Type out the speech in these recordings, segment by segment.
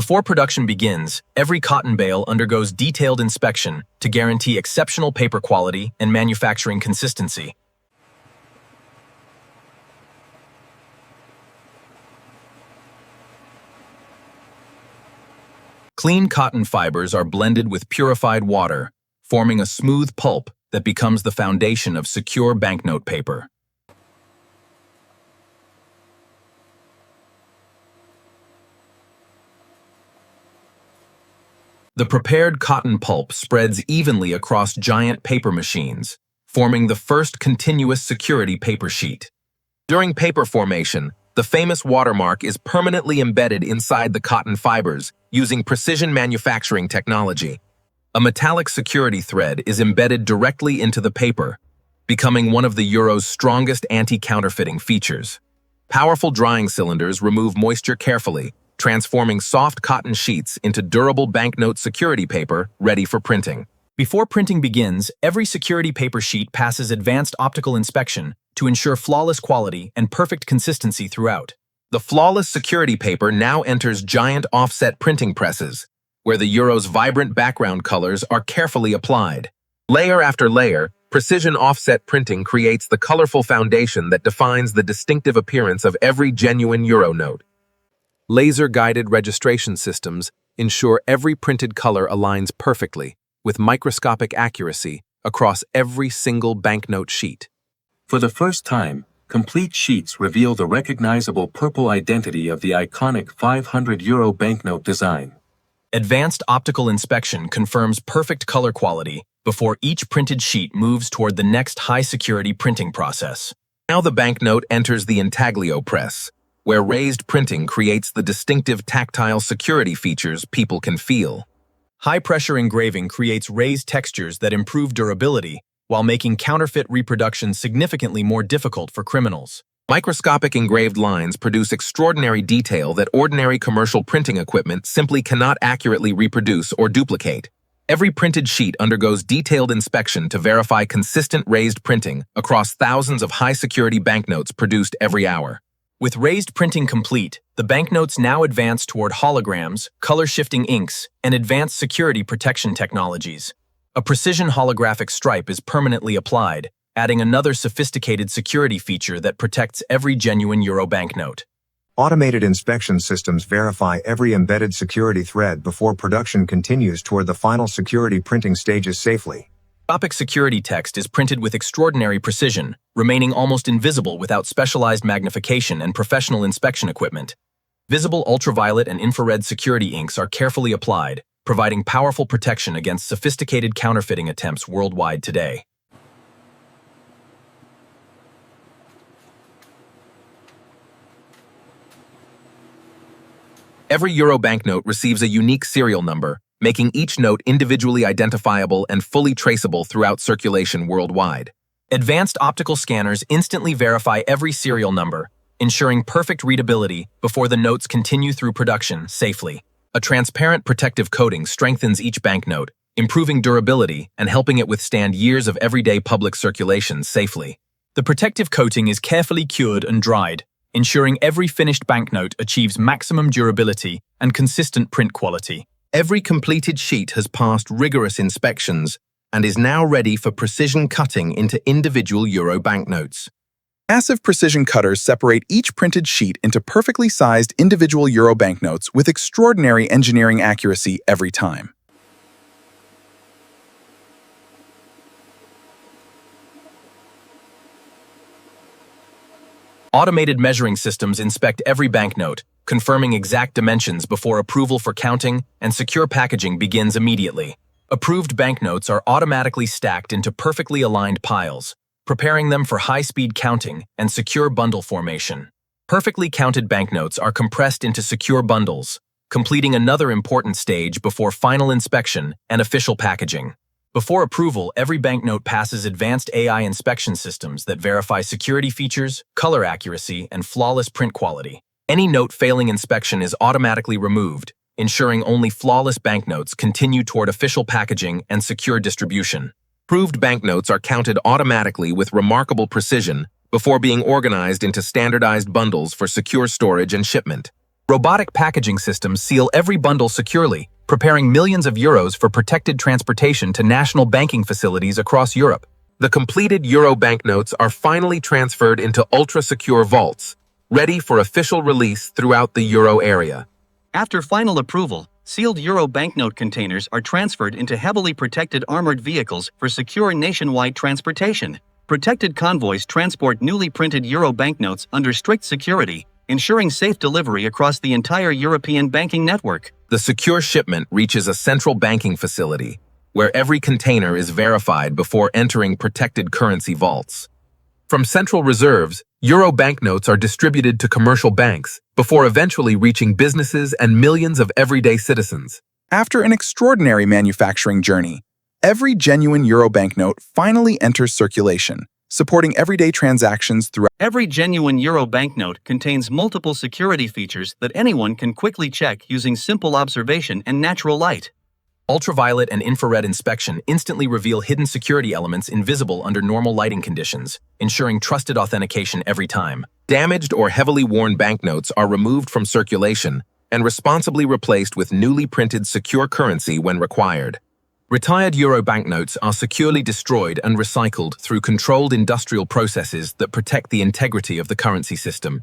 Before production begins, every cotton bale undergoes detailed inspection to guarantee exceptional paper quality and manufacturing consistency. Clean cotton fibers are blended with purified water, forming a smooth pulp that becomes the foundation of secure banknote paper. The prepared cotton pulp spreads evenly across giant paper machines, forming the first continuous security paper sheet. During paper formation, the famous watermark is permanently embedded inside the cotton fibers using precision manufacturing technology. A metallic security thread is embedded directly into the paper, becoming one of the Euro's strongest anti-counterfeiting features. Powerful drying cylinders remove moisture carefully, transforming soft cotton sheets into durable banknote security paper ready for printing. Before printing begins, every security paper sheet passes advanced optical inspection to ensure flawless quality and perfect consistency throughout. The flawless security paper now enters giant offset printing presses, where the Euro's vibrant background colors are carefully applied. Layer after layer, precision offset printing creates the colorful foundation that defines the distinctive appearance of every genuine Euro note. Laser-guided registration systems ensure every printed color aligns perfectly, with microscopic accuracy, across every single banknote sheet. For the first time, complete sheets reveal the recognizable purple identity of the iconic €500 banknote design. Advanced optical inspection confirms perfect color quality before each printed sheet moves toward the next high-security printing process. Now the banknote enters the intaglio press, where raised printing creates the distinctive tactile security features people can feel. High-pressure engraving creates raised textures that improve durability while making counterfeit reproduction significantly more difficult for criminals. Microscopic engraved lines produce extraordinary detail that ordinary commercial printing equipment simply cannot accurately reproduce or duplicate. Every printed sheet undergoes detailed inspection to verify consistent raised printing across thousands of high-security banknotes produced every hour. With raised printing complete, the banknotes now advance toward holograms, color-shifting inks, and advanced security protection technologies. A precision holographic stripe is permanently applied, adding another sophisticated security feature that protects every genuine Euro banknote. Automated inspection systems verify every embedded security thread before production continues toward the final security printing stages safely. Microscopic security text is printed with extraordinary precision, remaining almost invisible without specialized magnification and professional inspection equipment. Visible ultraviolet and infrared security inks are carefully applied, providing powerful protection against sophisticated counterfeiting attempts worldwide today. Every Euro banknote receives a unique serial number, making each note individually identifiable and fully traceable throughout circulation worldwide. Advanced optical scanners instantly verify every serial number, ensuring perfect readability before the notes continue through production safely. A transparent protective coating strengthens each banknote, improving durability and helping it withstand years of everyday public circulation safely. The protective coating is carefully cured and dried, ensuring every finished banknote achieves maximum durability and consistent print quality. Every completed sheet has passed rigorous inspections and is now ready for precision cutting into individual Euro banknotes. Massive precision cutters separate each printed sheet into perfectly sized individual Euro banknotes with extraordinary engineering accuracy every time. Automated measuring systems inspect every banknote, confirming exact dimensions before approval for counting and secure packaging begins immediately. Approved banknotes are automatically stacked into perfectly aligned piles, preparing them for high-speed counting and secure bundle formation. Perfectly counted banknotes are compressed into secure bundles, completing another important stage before final inspection and official packaging. Before approval, every banknote passes advanced AI inspection systems that verify security features, color accuracy, and flawless print quality. Any note failing inspection is automatically removed, ensuring only flawless banknotes continue toward official packaging and secure distribution. Approved banknotes are counted automatically with remarkable precision before being organized into standardized bundles for secure storage and shipment. Robotic packaging systems seal every bundle securely, preparing millions of euros for protected transportation to national banking facilities across Europe. The completed euro banknotes are finally transferred into ultra-secure vaults, ready for official release throughout the euro area. After final approval, sealed euro banknote containers are transferred into heavily protected armored vehicles for secure nationwide transportation. Protected convoys transport newly printed euro banknotes under strict security, ensuring safe delivery across the entire European banking network. The secure shipment reaches a central banking facility, where every container is verified before entering protected currency vaults. From central reserves, euro banknotes are distributed to commercial banks before eventually reaching businesses and millions of everyday citizens. After an extraordinary manufacturing journey, every genuine euro banknote finally enters circulation, supporting everyday transactions throughout. Every genuine euro banknote contains multiple security features that anyone can quickly check using simple observation and natural light. Ultraviolet and infrared inspection instantly reveal hidden security elements invisible under normal lighting conditions, ensuring trusted authentication every time. Damaged or heavily worn banknotes are removed from circulation and responsibly replaced with newly printed secure currency when required. Retired euro banknotes are securely destroyed and recycled through controlled industrial processes that protect the integrity of the currency system.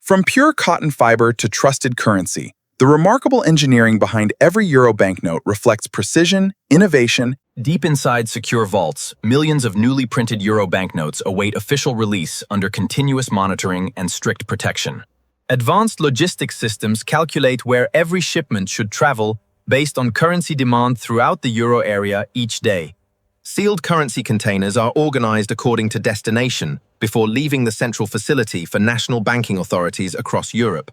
From pure cotton fiber to trusted currency, the remarkable engineering behind every euro banknote reflects precision, innovation. Deep inside secure vaults, millions of newly printed euro banknotes await official release under continuous monitoring and strict protection. Advanced logistics systems calculate where every shipment should travel based on currency demand throughout the euro area each day. Sealed currency containers are organized according to destination before leaving the central facility for national banking authorities across Europe.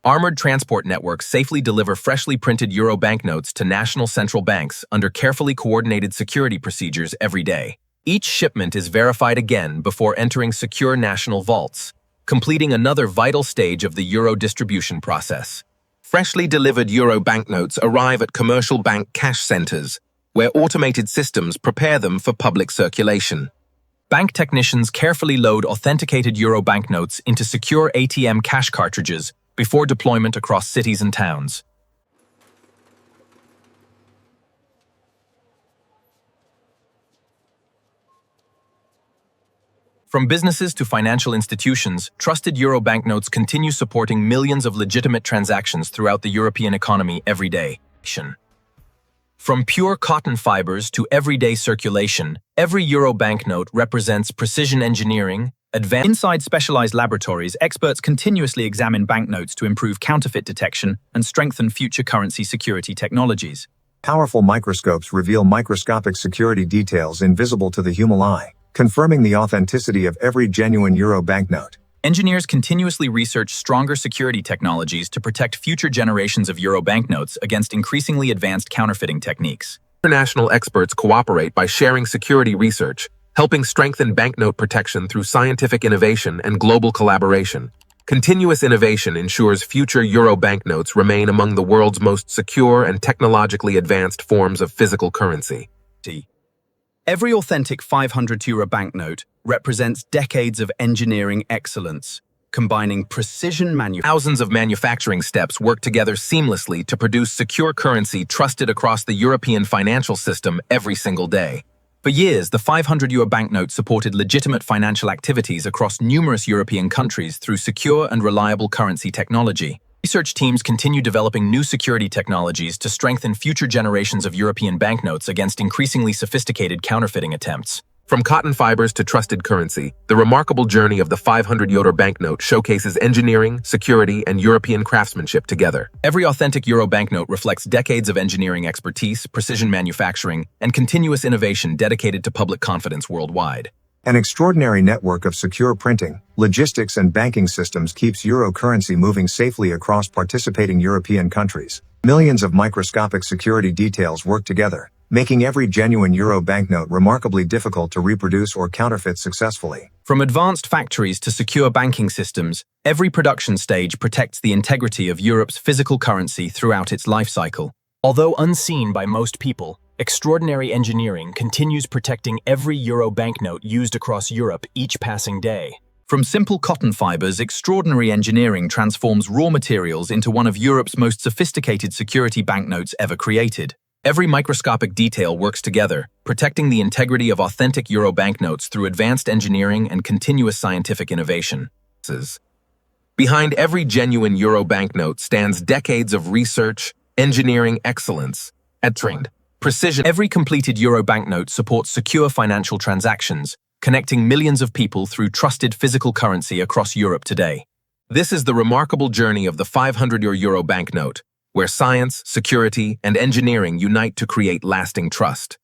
Armored transport networks safely deliver freshly printed euro banknotes to national central banks under carefully coordinated security procedures every day. Each shipment is verified again before entering secure national vaults, completing another vital stage of the euro distribution process. Freshly delivered euro banknotes arrive at commercial bank cash centers, where automated systems prepare them for public circulation. Bank technicians carefully load authenticated euro banknotes into secure ATM cash cartridges before deployment across cities and towns. From businesses to financial institutions, trusted euro banknotes continue supporting millions of legitimate transactions throughout the European economy every day. From pure cotton fibers to everyday circulation, every euro banknote represents precision engineering. Inside specialized laboratories, experts continuously examine banknotes to improve counterfeit detection and strengthen future currency security technologies. Powerful microscopes reveal microscopic security details invisible to the human eye, confirming the authenticity of every genuine euro banknote. Engineers continuously research stronger security technologies to protect future generations of euro banknotes against increasingly advanced counterfeiting techniques. International experts cooperate by sharing security research, helping strengthen banknote protection through scientific innovation and global collaboration. Continuous innovation ensures future euro banknotes remain among the world's most secure and technologically advanced forms of physical currency. Every authentic 500 euro banknote represents decades of engineering excellence, combining precision manufacturing. Thousands of manufacturing steps work together seamlessly to produce secure currency trusted across the European financial system every single day. For years, the 500 euro banknote supported legitimate financial activities across numerous European countries through secure and reliable currency technology. Research teams continue developing new security technologies to strengthen future generations of European banknotes against increasingly sophisticated counterfeiting attempts. From cotton fibers to trusted currency, the remarkable journey of the 500 euro banknote showcases engineering, security, and European craftsmanship together. Every authentic euro banknote reflects decades of engineering expertise, precision manufacturing, and continuous innovation dedicated to public confidence worldwide. An extraordinary network of secure printing, logistics, and banking systems keeps euro currency moving safely across participating European countries. Millions of microscopic security details work together, making every genuine euro banknote remarkably difficult to reproduce or counterfeit successfully. From advanced factories to secure banking systems, every production stage protects the integrity of Europe's physical currency throughout its life cycle. Although unseen by most people, extraordinary engineering continues protecting every euro banknote used across Europe each passing day. From simple cotton fibers, extraordinary engineering transforms raw materials into one of Europe's most sophisticated security banknotes ever created. Every microscopic detail works together, protecting the integrity of authentic euro banknotes through advanced engineering and continuous scientific innovation. Behind every genuine euro banknote stands decades of research, engineering excellence, and trained precision. Every completed euro banknote supports secure financial transactions, connecting millions of people through trusted physical currency across Europe today. This is the remarkable journey of the 500 euro banknote, where science, security, and engineering unite to create lasting trust.